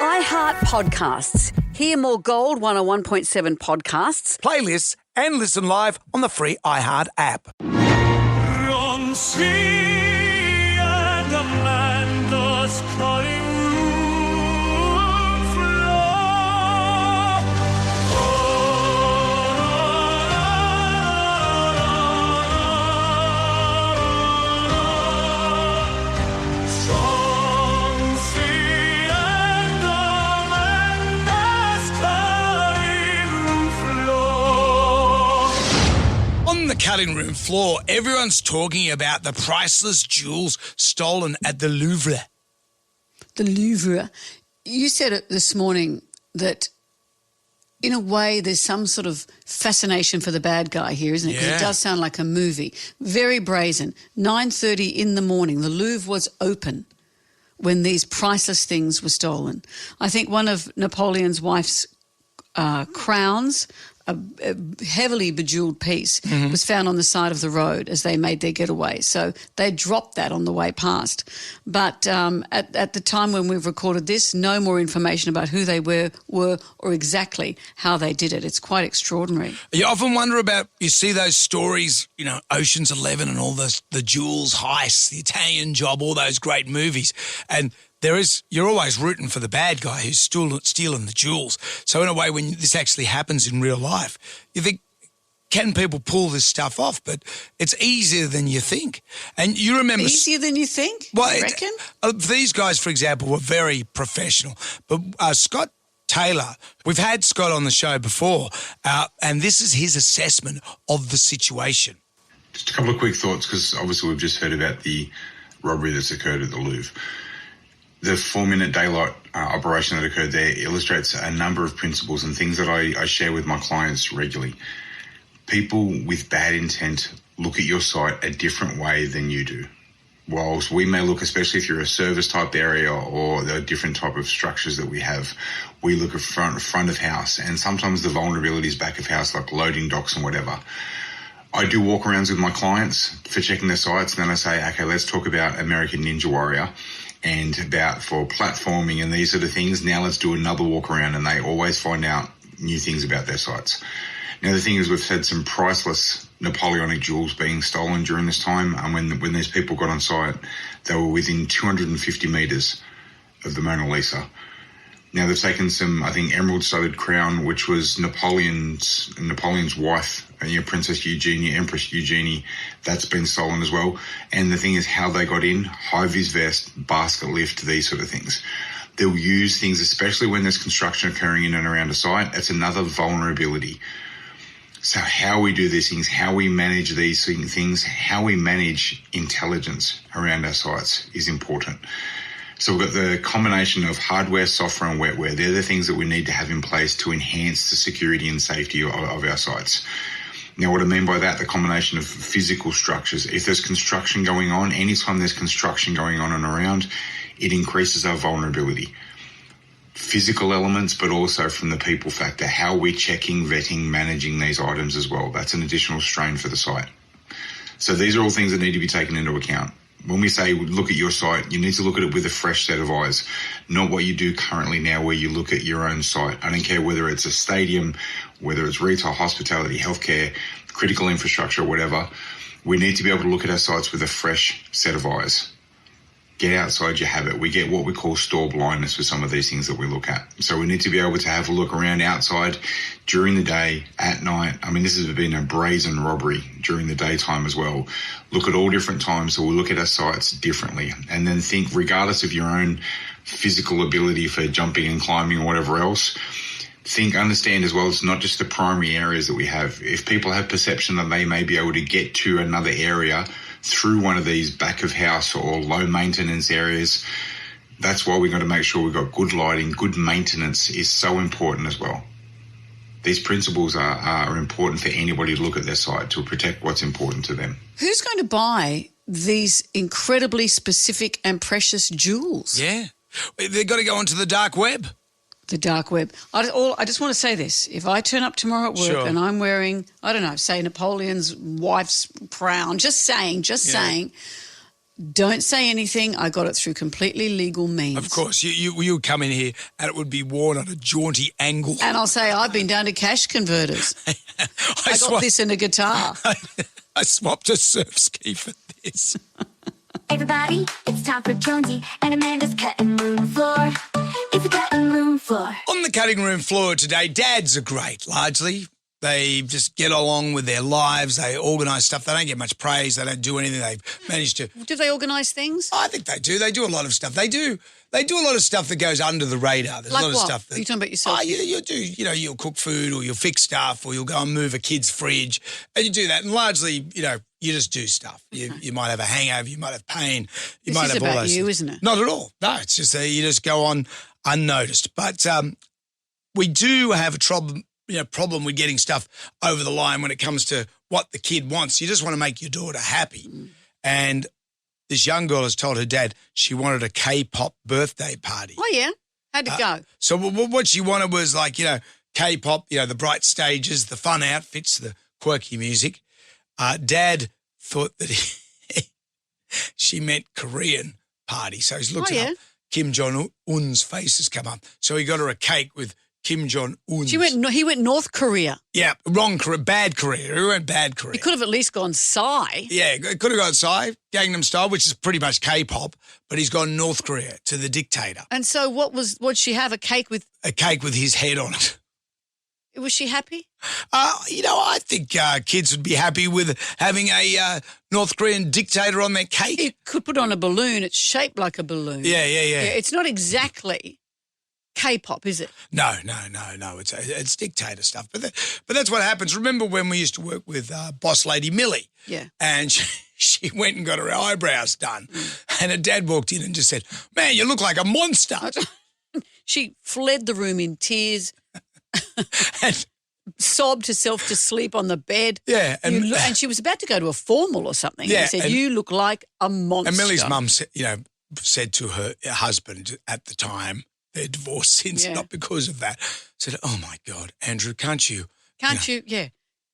iHeart Podcasts. Hear more Gold 101.7 podcasts, playlists, and listen live on the free iHeart app. Jonesy and Amanda's cutting room floor. Jonesy and Amanda's cutting room floor. On the cutting room floor, everyone's talking about the priceless jewels stolen at the Louvre. the Louvre. You said it this morning that in a way there's some sort of fascination for the bad guy here, isn't it? Because Yeah. it does sound like a movie. Very brazen. 9:30 in the morning. The Louvre was open when these priceless things were stolen. I think one of Napoleon's wife's crowns, a heavily bejeweled piece, was found on the side of the road as they made their getaway. So they dropped that on the way past. But at the time when we've recorded this, no more information about who they were or exactly how they did it. It's quite extraordinary. You often wonder about, you see those stories, you know, Ocean's 11 and all the jewels heists, the Italian Job, all those great movies. And you're always rooting for the bad guy who's stealing the jewels. So in a way, when this actually happens in real life, you think, can people pull this stuff off? But it's easier than you think. And you remember... Easier than you think? Well, you reckon? These guys, for example, were very professional. But Scott Taylor, we've had Scott on the show before, and this is his assessment of the situation. Just a couple of quick thoughts, because obviously we've just heard about the robbery that's occurred at the Louvre. The 4-minute daylight operation that occurred there illustrates a number of principles and things that I share with my clients regularly. People with bad intent look at your site a different way than you do. Whilst we may look, especially if you're a service type area or the different type of structures that we have, we look at front of house, and sometimes the vulnerabilities back of house, like loading docks and whatever. I do walk arounds with my clients for checking their sites, and then I say, okay, let's talk about American Ninja Warrior and about for platforming and these sort of things. Now let's do another walk around, and they always find out new things about their sites. Now the thing is, we've had some priceless Napoleonic jewels being stolen during this time, and when these people got on site, they were within 250 metres of the Mona Lisa. Now they've taken some, I think, emerald-studded crown, which was Napoleon's wife, Princess Eugenie, Empress Eugenie. That's been stolen as well. And the thing is, how they got in: high-vis vest, basket lift, these sort of things. They'll use things, especially when there's construction occurring in and around a site. It's another vulnerability. So how we do these things, how we manage these things, how we manage intelligence around our sites is important. So we've got the combination of hardware, software and wetware. They're the things that we need to have in place to enhance the security and safety of our sites. Now, what I mean by that, the combination of physical structures. If there's construction going on, anytime there's construction going on and around, it increases our vulnerability. Physical elements, but also from the people factor, how we're checking, vetting, managing these items as well. That's an additional strain for the site. So these are all things that need to be taken into account. When we say look at your site, you need to look at it with a fresh set of eyes, not what you do currently now where you look at your own site. I don't care whether it's a stadium, whether it's retail, hospitality, healthcare, critical infrastructure, whatever. We need to be able to look at our sites with a fresh set of eyes. Get outside your habit. We get what we call store blindness with some of these things that we look at. So we need to be able to have a look around outside during the day, at night. I mean, this has been a brazen robbery during the daytime as well. Look at all different times, so we look at our sites differently. And then think, regardless of your own physical ability for jumping and climbing or whatever else, understand as well, it's not just the primary areas that we have. If people have perception that they may be able to get to another area through one of these back of house or low maintenance areas, that's why we've got to make sure we've got good lighting. Good maintenance is so important as well. These principles are important for anybody to look at their site to protect what's important to them. Who's going to buy these incredibly specific and precious jewels? Yeah. They've got to go onto the dark web. The dark web. I just want to say this. If I turn up tomorrow at work Sure. and I'm wearing, I don't know, say Napoleon's wife's crown, just saying, Don't say anything. I got it through completely legal means. Of course, you'll come in here and it would be worn at a jaunty angle. And I'll say, I've been down to cash converters. I got this in a guitar. I swapped a surf ski for this. Everybody, it's time for Jonesy and Amanda's cutting room floor. It's a cutting room floor. On the cutting room floor today, dads are great, largely. They just get along with their lives. They organise stuff. They don't get much praise. They don't do anything. They've managed to... Do they organise things? I think they do. They do a lot of stuff. They do a lot of stuff that goes under the radar. There's Like a lot what? of stuff that... Are you talking about yourself? You do. You'll cook food or you'll fix stuff or you'll go and move a kid's fridge and you do that. And largely, you just do stuff. You might have a hangover. You might have pain. You might have all about those you, things. isn't it? Not at all. No, it's just that you just go on unnoticed. But we do have a problem with getting stuff over the line when it comes to what the kid wants. You just want to make your daughter happy. And this young girl has told her dad she wanted a K-pop birthday party. Oh, yeah. How'd it go? So what she wanted was like, K-pop, the bright stages, the fun outfits, the quirky music. Dad thought that she meant Korean party. So he's looked up. Kim Jong-un's face has come up. So he got her a cake with Kim Jong-un. He went North Korea. Yeah, wrong Korea, bad Korea. He went bad Korea. He could have at least gone Psy. Yeah, it could have gone Psy, Gangnam Style, which is pretty much K-pop, but he's gone North Korea to the dictator. And so what'd she have, a cake with? A cake with his head on it. Was she happy? I think kids would be happy with having a North Korean dictator on their cake. You could put on a balloon. It's shaped like a balloon. Yeah. It's not exactly K-pop, is it? No. It's dictator stuff. But that's what happens. Remember when we used to work with boss lady Millie? Yeah. And she went and got her eyebrows done. And her dad walked in and just said, "Man, you look like a monster." She fled the room in tears. And sobbed herself to sleep on the bed. Yeah. And she was about to go to a formal or something. Yeah, and he said, "You look like a monster." And Millie's mum said to her husband at the time, they're divorced since, not because of that, said, "Oh, my God, Andrew, can't you?" Yeah.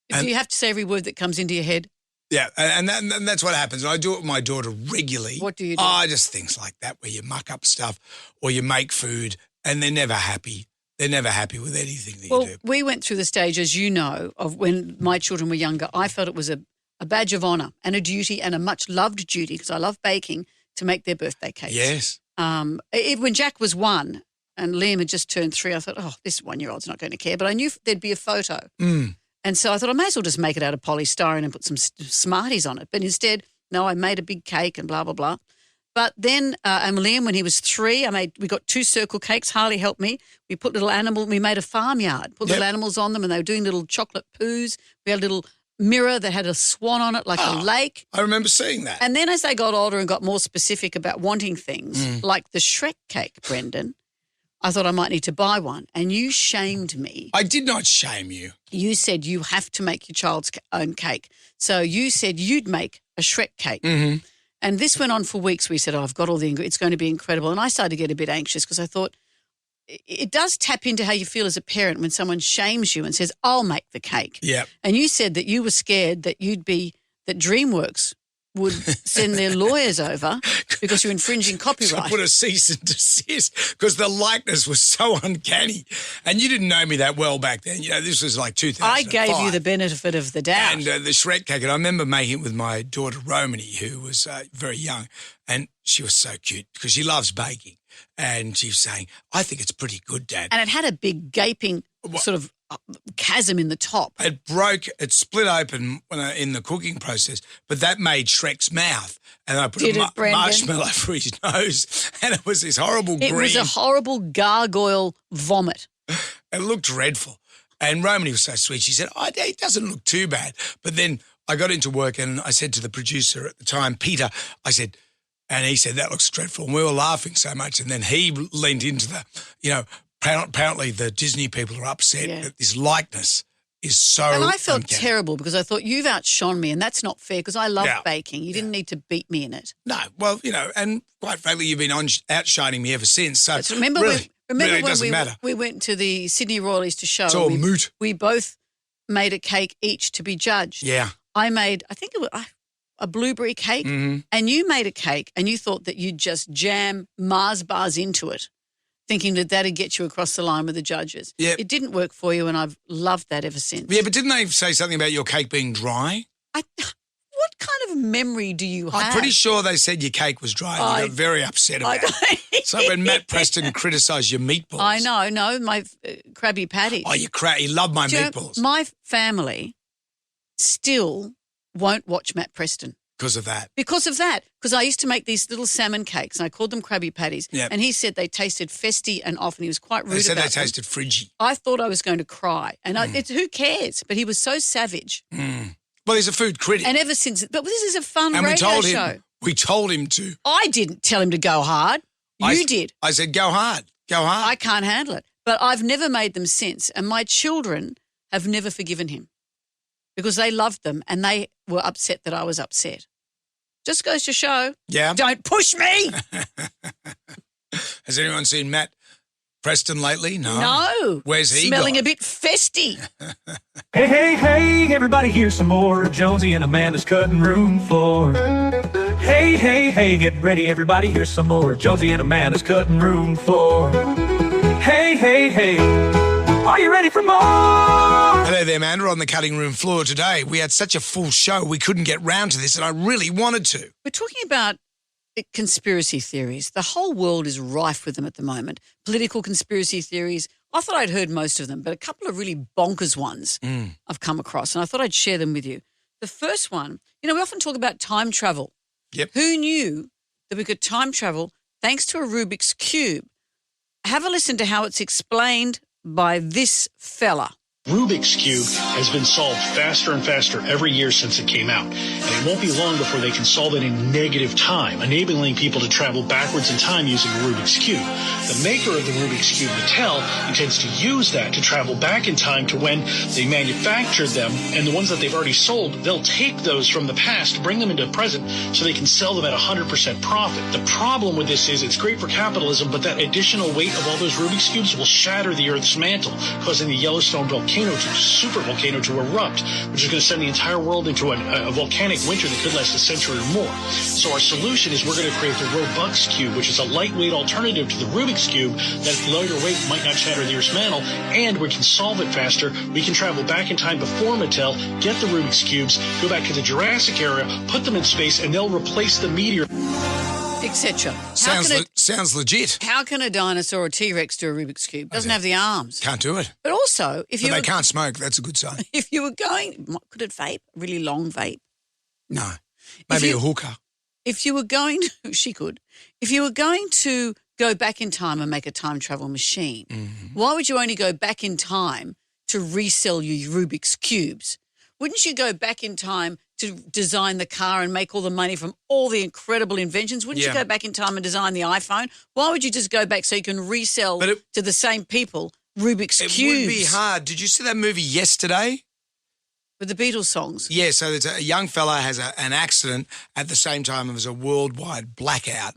Do you have to say every word that comes into your head? Yeah, and that's what happens. And I do it with my daughter regularly. What do you do? Just things like that where you muck up stuff or you make food and they're never happy. They're never happy with anything that you do. We went through the stage, as you know, of when my children were younger. I felt it was a badge of honour and a duty and a much-loved duty, because I love baking, to make their birthday cakes. Yes. When Jack was 1 and Liam had just turned 3, I thought, this 1-year-old's not going to care. But I knew there'd be a photo. And so I thought I may as well just make it out of polystyrene and put some Smarties on it. But instead, no, I made a big cake and blah, blah, blah. But then, and Liam, when he was 3, we got 2 circle cakes. Harley helped me. We put we made a farmyard, put little animals on them, and they were doing little chocolate poos. We had a little mirror that had a swan on it, like a lake. I remember seeing that. And then as they got older and got more specific about wanting things, like the Shrek cake, Brendan, I thought I might need to buy one. And you shamed me. I did not shame you. You said you have to make your child's own cake. So you said you'd make a Shrek cake. Mm-hmm. And this went on for weeks. We said, I've got all the ingredients. It's going to be incredible. And I started to get a bit anxious because I thought it does tap into how you feel as a parent when someone shames you and says, I'll make the cake. Yeah. And you said that you were scared that that DreamWorks would send their lawyers over because you're infringing copyright. So put a cease and desist because the likeness was so uncanny. And you didn't know me that well back then. This was like 2005. I gave you the benefit of the doubt. And the Shrek cake, and I remember making it with my daughter Romany, who was very young, and she was so cute because she loves baking. And she was saying, I think it's pretty good, Dad. And it had a big gaping sort of chasm in the top. It split open in the cooking process, but that made Shrek's mouth. And I put a marshmallow for his nose, and it was this horrible green. It was a horrible gargoyle vomit. It looked dreadful. And Romany was so sweet. She said, it doesn't look too bad. But then I got into work and I said to the producer at the time, Peter, and he said, that looks dreadful. And we were laughing so much. And then he leaned into apparently the Disney people are upset that this likeness is so And I felt uncanny. terrible because I thought, you've outshone me, and that's not fair because I love baking. You didn't need to beat me in it. No, well, and quite frankly, you've been outshining me ever since. So remember really, when doesn't we went to the Sydney Royal Easter Show. It's all moot. We both made a cake each to be judged. Yeah. I made, I think it was, a blueberry cake, Mm-hmm. and you made a cake and you thought that you'd just jam Mars bars into it, thinking that that'd get you across the line with the judges. Yep. It didn't work for you, and I've loved that ever since. Yeah, but didn't they say something about your cake being dry? What kind of memory do you have? I'm pretty sure they said your cake was dry. And you got very upset about it. It's like when Matt Preston criticised your meatballs. I know, no, my Krabby Patties. Oh, you love my Do you know, meatballs my family still won't watch Matt Preston. because of that. Because of that. Because I used to make these little salmon cakes and I called them Krabby Patties. Yep. And he said they tasted festy and off, and he was quite rude They said about they them. tasted fridgy. I thought I was going to cry. And who cares? But he was so savage. Well, he's a food critic. And ever since, but this is a fun And radio show. we told him to. I didn't tell him to go hard. You did. I said, go hard. Go hard. I can't handle it. But I've never made them since. And my children have never forgiven him because they loved them and they were upset that I was upset. Just goes to show. Yeah. Don't push me. Has anyone seen Matt Preston lately? No. No. Where's he Smelling gone? a bit festy. Hey, hey, hey, everybody here's some more Jonesy and Amanda's cutting room floor. Hey, hey, hey, get ready, everybody, here's some more Jonesy and Amanda's cutting room floor. Hey, hey, hey, are you ready for more? Hello there, Amanda. On the cutting room floor today, we had such a full show, we couldn't get round to this, and I really wanted to. We're talking about conspiracy theories. The whole world is rife with them at the moment. Political conspiracy theories. I thought I'd heard most of them, but a couple of really bonkers ones I've come across, and I thought I'd share them with you. The first one, we often talk about time travel. Yep. Who knew that we could time travel thanks to a Rubik's Cube? Have a listen to how it's explained by this fella. Rubik's Cube has been solved faster and faster every year since it came out. And it won't be long before they can solve it in negative time, enabling people to travel backwards in time using a Rubik's Cube. The maker of the Rubik's Cube, Mattel, intends to use that to travel back in time to when they manufactured them, and the ones that they've already sold, they'll take those from the past, bring them into the present, so they can sell them at 100% profit. The problem with this is it's great for capitalism, but that additional weight of all those Rubik's Cubes will shatter the Earth's mantle, causing the Yellowstone super volcano to erupt, which is going to send the entire world into a volcanic winter that could last a century or more. So our solution is we're going to create the Robux Cube, which is a lightweight alternative to the Rubik's Cube that lighter weight might not shatter the Earth's mantle, and we can solve it faster. We can travel back in time before Mattel, get the Rubik's Cubes, go back to the Jurassic era, put them in space, and they'll replace the meteor. Etc. Sounds legit. How can a dinosaur or a T-Rex do a Rubik's Cube? Doesn't have the arms. Can't do it. But also, But they can't smoke. That's a good sign. if you were going, could it vape? A really long vape? No. Maybe you- a hooker. If you were going to, she could. If you were going to go back in time and make a time travel machine, why would you only go back in time to resell your Rubik's Cubes? Wouldn't you go back in time to design the car and make all the money from all the incredible inventions? Wouldn't you Yeah. go back in time and design the iPhone? Why would you just go back so you can resell to the same people Rubik's It Cubes? would be hard. Did you see that movie yesterday? With the Beatles songs. Yeah, so there's a young fella has an accident at the same time as a worldwide blackout.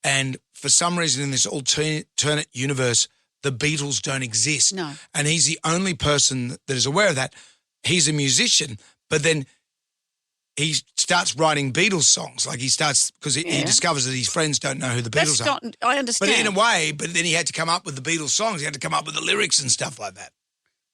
And for some reason in this alternate universe, the Beatles don't exist. No. And he's the only person that is aware of that. He's a musician, but then he starts writing Beatles songs. Like he starts, because he discovers that his friends don't know who the Beatles That's are. not, I understand. But in a way, but then he had to come up with the Beatles songs. He had to come up with the lyrics and stuff like that.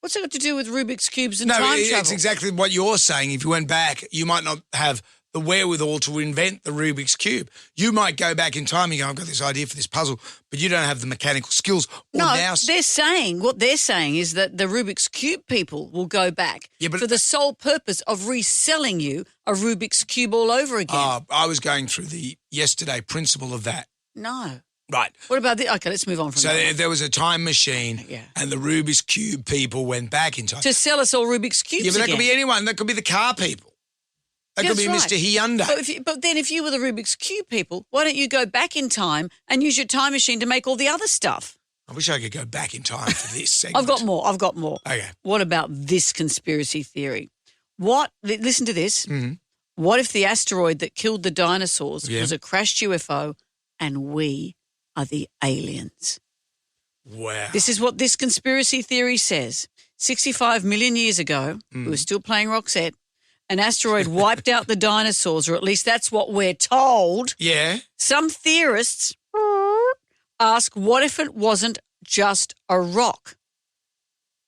What's it got to do with Rubik's Cubes and No, time it's travel? exactly what you're saying. If you went back, you might not have the wherewithal to invent the Rubik's Cube. You might go back in time and go, I've got this idea for this puzzle, but you don't have the mechanical skills. Or No, now, what they're saying is that the Rubik's Cube people will go back for the sole purpose of reselling you a Rubik's Cube all over again. I was going through the yesterday principle of that. No. Right. What about the? Okay, let's move on from So that. there was a time machine and the Rubik's Cube people went back in time. To sell us all Rubik's Cubes Yeah, but that again. could be anyone. That could be the car people. That could be That's Mr. Hyundai. But then if you were the Rubik's Cube people, why don't you go back in time and use your time machine to make all the other stuff? I wish I could go back in time for this segment. I've got more. Okay. What about this conspiracy theory? Listen to this. What if the asteroid that killed the dinosaurs was a crashed UFO and we are the aliens? Wow. This is what this conspiracy theory says. 65 million years ago, we were still playing Roxette, an asteroid wiped out the dinosaurs, or at least that's what we're told. Yeah. Some theorists ask, what if it wasn't just a rock?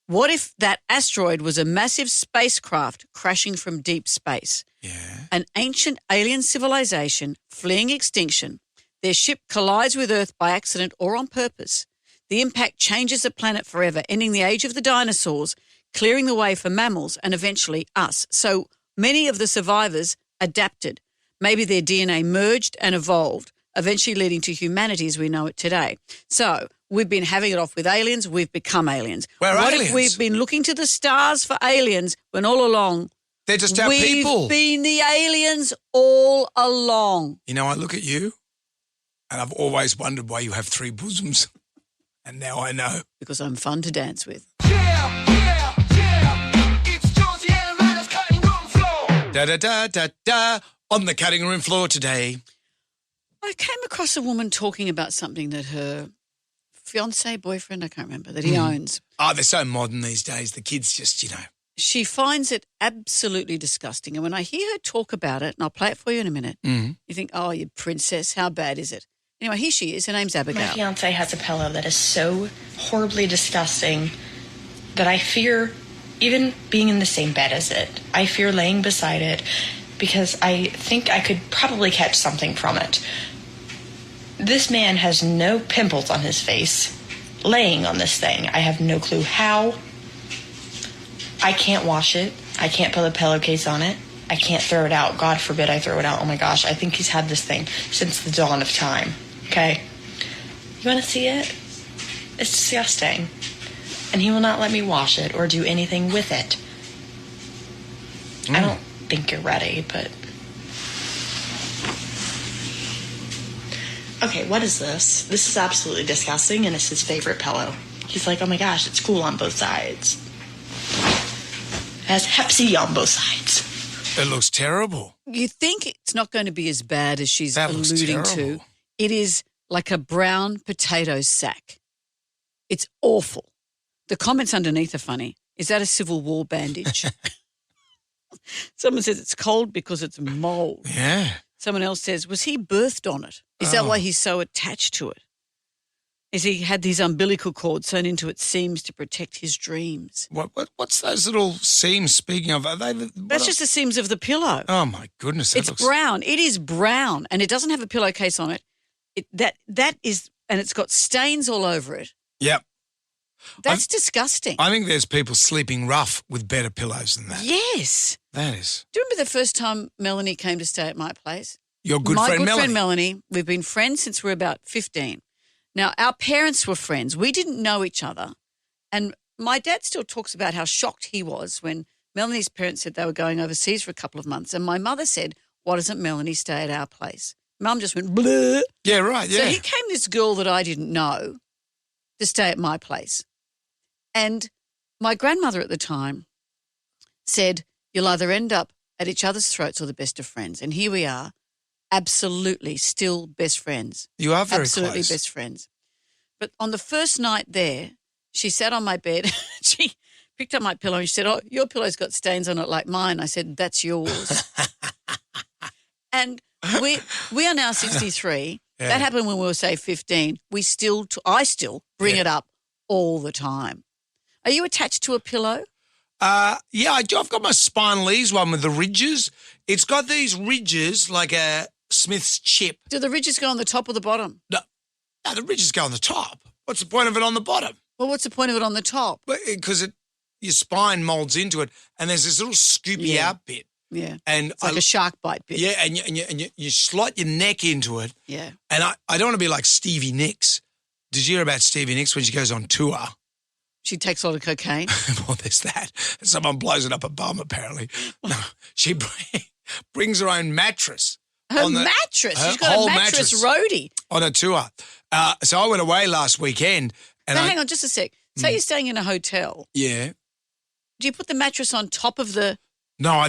What if that asteroid was a massive spacecraft crashing from deep space? Yeah. An ancient alien civilization fleeing extinction. Their ship collides with Earth by accident or on purpose. The impact changes the planet forever, ending the age of the dinosaurs, clearing the way for mammals and eventually us. So many of the survivors adapted. Maybe their DNA merged and evolved, eventually leading to humanity as we know it today. So we've been having it off with aliens. We've become aliens. We're what aliens. if we've been looking to the stars for aliens when all along They're just our we've people. been the aliens all along? You know, I look at you and I've always wondered why you have 3 bosoms. And now I know. Because I'm fun to dance with. It's Jonesy and Amanda's cutting room floor. Da-da-da-da-da. On the cutting room floor today. I came across a woman talking about something that her fiancé, boyfriend, I can't remember, that he owns. Oh, they're so modern these days. The kids just, She finds it absolutely disgusting. And when I hear her talk about it, and I'll play it for you in a minute, you think, oh, you princess, how bad is it? Anyway, here she is. Her name's Abigail. My fiance has a pillow that is so horribly disgusting that I fear even being in the same bed as it. I fear laying beside it because I think I could probably catch something from it. This man has no pimples on his face laying on this thing. I have no clue how. I can't wash it. I can't put a pillowcase on it. I can't throw it out. God forbid I throw it out. Oh my gosh, I think he's had this thing since the dawn of time. Okay? You want to see it? It's disgusting. And he will not let me wash it or do anything with it. I don't think you're ready, but... Okay, what is this? This is absolutely disgusting, and it's his favorite pillow. He's like, oh my gosh, it's cool on both sides. It has Hep C on both sides. it looks terrible. You think it's not going to be as bad as she's That looks alluding to. terrible. It is like a brown potato sack. It's awful. The comments underneath are funny. Is that a Civil War bandage? Someone says it's cold because it's mold. Yeah. Someone else says, was he birthed on it? Is that why he's so attached to it? Is he had these umbilical cords sewn into its seams to protect his dreams? What's those little seams, speaking of? Are they? That's just the seams of the pillow. Oh, my goodness. It's brown. It is brown, and it doesn't have a pillowcase on it. That is, and it's got stains all over it. Yep. That's disgusting. I think there's people sleeping rough with better pillows than that. Yes. That is. Do you remember the first time Melanie came to stay at my place? Your good my friend good Melanie. friend Melanie. We've been friends since we were about 15. Now, our parents were friends. We didn't know each other. And my dad still talks about how shocked he was when Melanie's parents said they were going overseas for a couple of months. And my mother said, why doesn't Melanie stay at our place? Mum just went, bleh. Yeah, right, yeah. So here came this girl that I didn't know to stay at my place. And my grandmother at the time said, you'll either end up at each other's throats or the best of friends. And here we are, absolutely still best friends. You are very absolutely close. best friends. But on the first night there, she sat on my bed. She picked up my pillow and she said, oh, your pillow's got stains on it like mine. I said, that's yours. And we are now 63. Yeah. That happened when we were, say, 15. I still bring it up all the time. Are you attached to a pillow? Yeah, I've got my Spinelese one with the ridges. It's got these ridges like a Smith's chip. Do the ridges go on the top or the bottom? No, the ridges go on the top. What's the point of it on the bottom? Well, what's the point of it on the top? Because your spine molds into it, and there's this little scoopy out bit. Yeah, And it's like a shark bite bit. Yeah, and you slot your neck into it. Yeah. And I don't want to be like Stevie Nicks. Did you hear about Stevie Nicks when she goes on tour? She takes a lot of cocaine. Well, there's that. Someone blows it up a bum, apparently. No, she brings her own mattress. Her mattress? She's got a mattress roadie. On a tour. So I went away last weekend. And Now, hang on just a sec. Say you're staying in a hotel. Yeah. Do you put the mattress on top of the... No,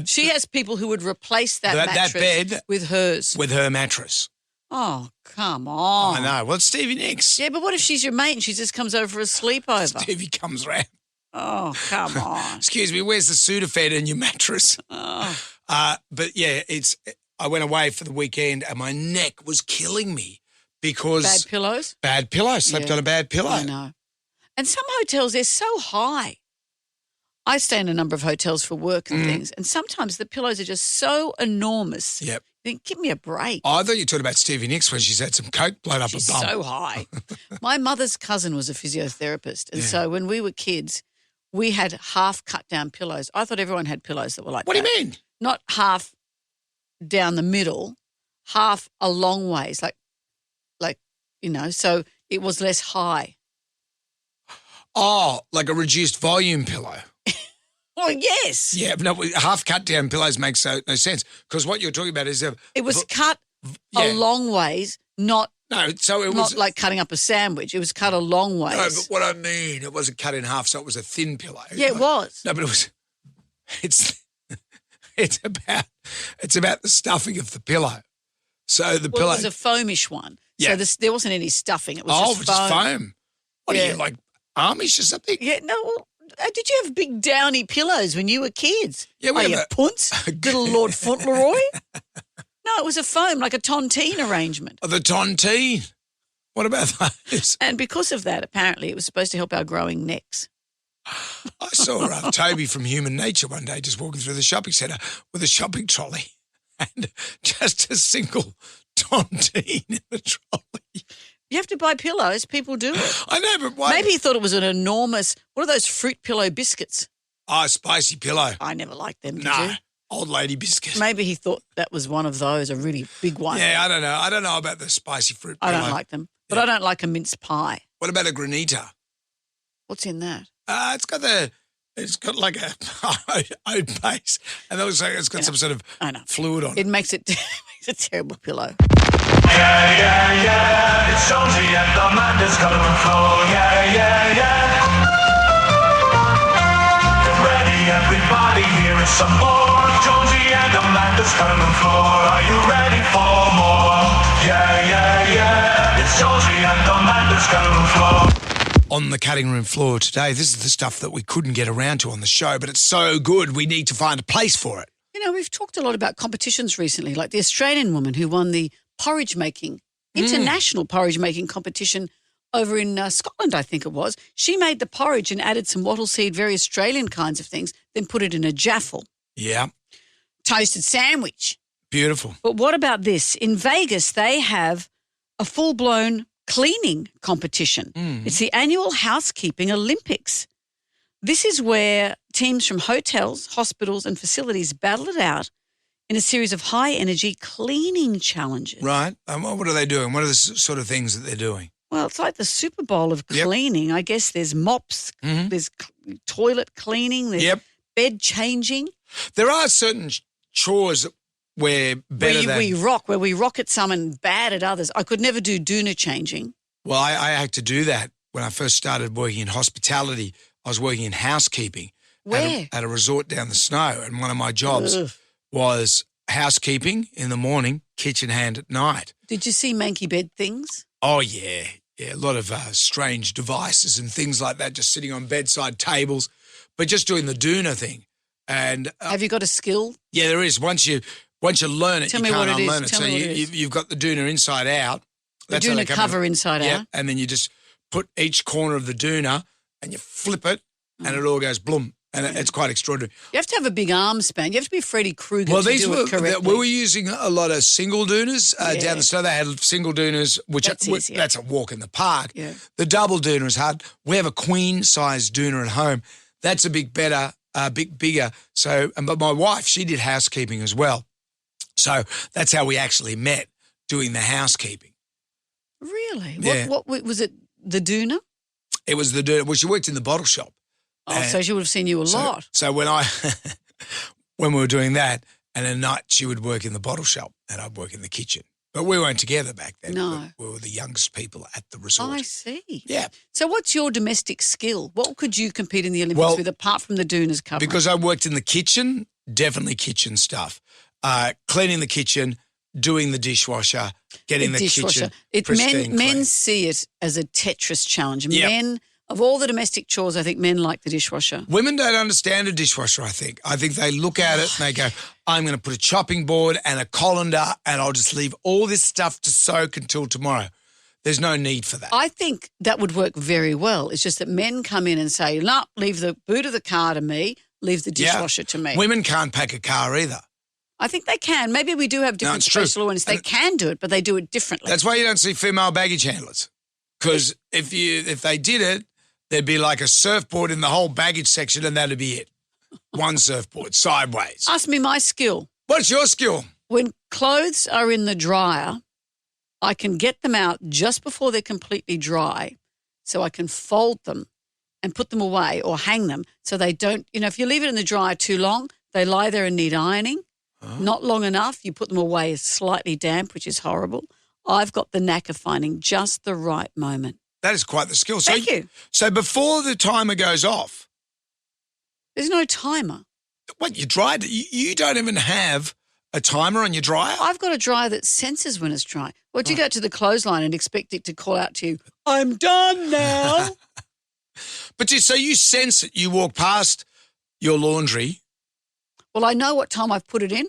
She has people who would replace that mattress bed with hers. with her mattress. Oh, come on. I know. Well, it's Stevie Nicks. Yeah, but what if she's your mate and she just comes over for a sleepover? Stevie comes round. Oh, come on. Excuse me, where's the Sudafed in your mattress? Oh. But yeah, I went away for the weekend and my neck was killing me because Bad pillows? Bad pillow. Slept Yeah. on a bad pillow. I know. And some hotels, they're so high. I stay in a number of hotels for work and things, and sometimes the pillows are just so enormous. Yep. You think, give me a break. I thought you were talking about Stevie Nicks when she's had some coke blown up She's her bum. so high. My mother's cousin was a physiotherapist, and so when we were kids, we had half cut down pillows. I thought everyone had pillows that were like What that. do you mean? Not half down the middle, half a long ways, so it was less high. Oh, like a reduced volume pillow. Well, yes. Yeah, no, half cut down pillows makes no sense because what you're talking about is It was cut yeah. a long ways, not so it was like cutting up a sandwich. It was cut a long ways. No, but what I mean, it wasn't cut in half, so it was a thin pillow. Yeah, it was. No, but it was. It's about the stuffing of the pillow. So the pillow It was a foamish one. Yeah. So there wasn't any stuffing. It was just just foam. foam. What are Yeah. you like Amish or something? Yeah, no. Well, did you have big downy pillows when you were kids? Yeah, we Are have you a- punts? Little Lord Fauntleroy? No, it was a foam, like a tontine arrangement. Oh, the tontine. What about those? And because of that, apparently, it was supposed to help our growing necks. I saw Toby from Human Nature one day just walking through the shopping centre with a shopping trolley and just a single tontine in the trolley. You have to buy pillows. People do it. I know, but why? Maybe he thought it was an enormous, what are those fruit pillow biscuits? Oh, spicy pillow. I never liked them, did No, you? old lady biscuit. Maybe he thought that was one of those, a really big one. Yeah, I don't know. I don't know about the spicy fruit I pillow. don't like them. But I don't like a mince pie. What about a granita? What's in that? It's got like a oat base, and that looks like it's got some sort of I know. fluid on It it. makes it makes a terrible pillow. Yeah, yeah, yeah. It's Jonesy and the man is coming floor. Yeah, yeah, yeah. Get ready, everybody. Here is some more. Jonesy and the man is coming floor. Are you ready for more? Yeah, yeah, yeah. It's Jonesy and the man is coming floor. On the cutting room floor today, this is the stuff that we couldn't get around to on the show, but it's so good we need to find a place for it. You know, we've talked a lot about competitions recently, like the Australian woman who won the porridge making, international porridge making competition over in Scotland, I think it was. She made the porridge and added some wattle seed, very Australian kinds of things, then put it in a jaffle. Yeah, Toasted sandwich. beautiful. But what about this? In Vegas, they have a full-blown cleaning competition. It's the annual Housekeeping Olympics. This is where teams from hotels, hospitals and facilities battle it out in a series of high-energy cleaning challenges. Right. What are they doing? What are the sort of things that they're doing? Well, it's like the Super Bowl of Yep. cleaning. I guess there's mops, there's toilet cleaning, there's Yep. bed changing. There are certain chores that we're better than. Where we rock at some and bad at others. I could never do doona changing. Well, I had to do that when I first started working in hospitality. I was working in housekeeping. Where? At a resort down the snow. And one of my jobs Ugh. was housekeeping in the morning, kitchen hand at night. Did you see manky bed things? Oh, yeah. Yeah, a lot of strange devices and things like that, just sitting on bedside tables, but just doing the doona thing. And Have you got a skill? yeah, there is. Once you learn it, Tell you me can't what it is. unlearn it. Tell So me what it is. you've got the doona inside out. The That's how they doona come cover in. inside Yeah, out. and then you just put each corner of the doona and you flip it and it all goes bloom. And it's quite extraordinary. You have to have a big arm span. You have to be Freddy Krueger Well, to these do were it correctly. we were using a lot of single doonas down the snow. They had single doonas, which That's easier. that's a walk in the park. Yeah. The double doona is hard. We have a queen size doona at home. That's a bit better, a bit bigger. So, but my wife, she did housekeeping as well. So that's how we actually met, doing the housekeeping. Really? Yeah. What was it? The doona? It was the doona. Well, she worked in the bottle shop. Oh, so she would have seen you a lot. So when when we were doing that, and at night she would work in the bottle shop and I'd work in the kitchen. But we weren't together back then. No. We were the youngest people at the resort. I see. Yeah. So what's your domestic skill? What could you compete in the Olympics Well, with apart from the doonas covering? Because I worked in the kitchen, definitely kitchen stuff. Cleaning the kitchen, doing the dishwasher, getting the dishwasher. kitchen pristine Men clean. see it as a Tetris challenge. Yep. Men Of all the domestic chores, I think men like the dishwasher. Women don't understand a dishwasher, I think. I think they look at it and they go, I'm going to put a chopping board and a colander and I'll just leave all this stuff to soak until tomorrow. There's no need for that. I think that would work very well. It's just that men come in and say, no, leave the boot of the car to me, leave the dishwasher to me. Women can't pack a car either. I think they can. Maybe we do have different special awareness. They can do it, but they do it differently. That's why you don't see female baggage handlers. Because if they did it, there'd be like a surfboard in the whole baggage section and that'd be it. One surfboard, sideways. Ask me my skill. What's your skill? When clothes are in the dryer, I can get them out just before they're completely dry so I can fold them and put them away or hang them so they don't, if you leave it in the dryer too long, they lie there and need ironing. Oh. Not long enough, you put them away slightly damp, which is horrible. I've got the knack of finding just the right moment. That is quite the skill. Thank you. So before the timer goes off. There's no timer. What, you dried it? You don't even have a timer on your dryer? I've got a dryer that senses when it's dry. Would you go to the clothesline and expect it to call out to you, I'm done now? But so you sense it. You walk past your laundry. Well, I know what time I've put it in.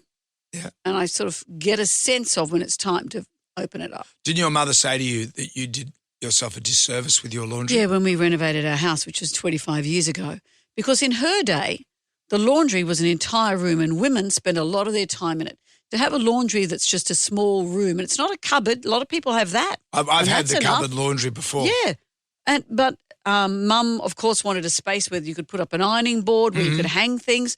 Yeah. And I sort of get a sense of when it's time to open it up. Didn't your mother say to you that you did yourself a disservice with your laundry? Yeah, when we renovated our house, which was 25 years ago. Because in her day, the laundry was an entire room and women spend a lot of their time in it. To have a laundry that's just a small room, and it's not a cupboard. A lot of people have that. I've had the cupboard laundry before. Yeah. But Mum, of course, wanted a space where you could put up an ironing board, where you could hang things.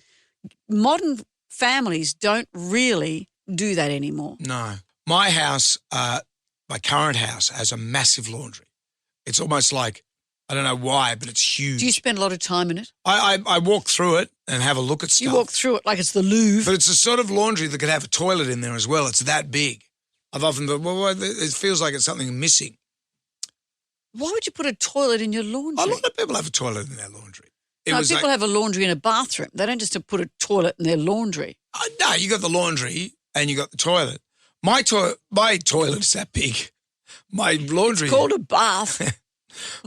Modern families don't really do that anymore. No. My house, my current house, has a massive laundry. It's almost like, I don't know why, but it's huge. Do you spend a lot of time in it? I walk through it and have a look at stuff. You walk through it like it's the Louvre. But it's a sort of laundry that could have a toilet in there as well. It's that big. I've often thought, well, it feels like it's something missing. Why would you put a toilet in your laundry? A lot of people have a toilet in their laundry. People have a laundry in a bathroom. They don't just put a toilet in their laundry. No, you got the laundry and you got the toilet. My toilet is that big. My laundry... It's called a bath.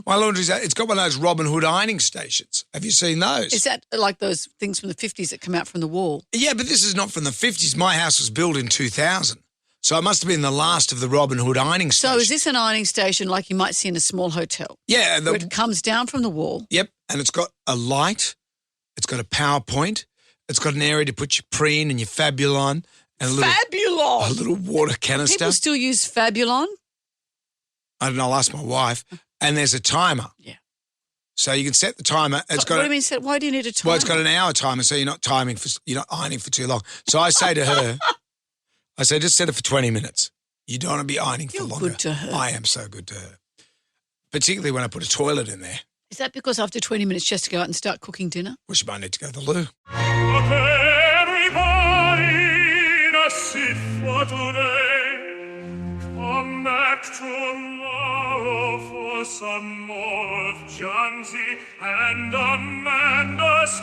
My laundry's... It's got one of those Robin Hood ironing stations. Have you seen those? Is that like those things from the 50s that come out from the wall? Yeah, but this is not from the 50s. My house was built in 2000. So it must have been the last of the Robin Hood ironing stations. So is this an ironing station like you might see in a small hotel? Yeah. Where it comes down from the wall? Yep, and it's got a light. It's got a power point. It's got an area to put your preen and your Fabulon. And Fabulon? A little water canister. People still use Fabulon? I don't know, I'll ask my wife. And there's a timer. Yeah. So you can set the timer. What do you mean? Why do you need a timer? Well, it's got an hour timer, so you're not ironing for too long. So I say to her, just set it for 20 minutes. You don't want to be ironing for longer. You're good to her. I am so good to her. Particularly when I put a toilet in there. Is that because after 20 minutes she has to go out and start cooking dinner? Well, she might need to go to the loo. Sit for today, come back tomorrow for some more of Jonesy and Amanda's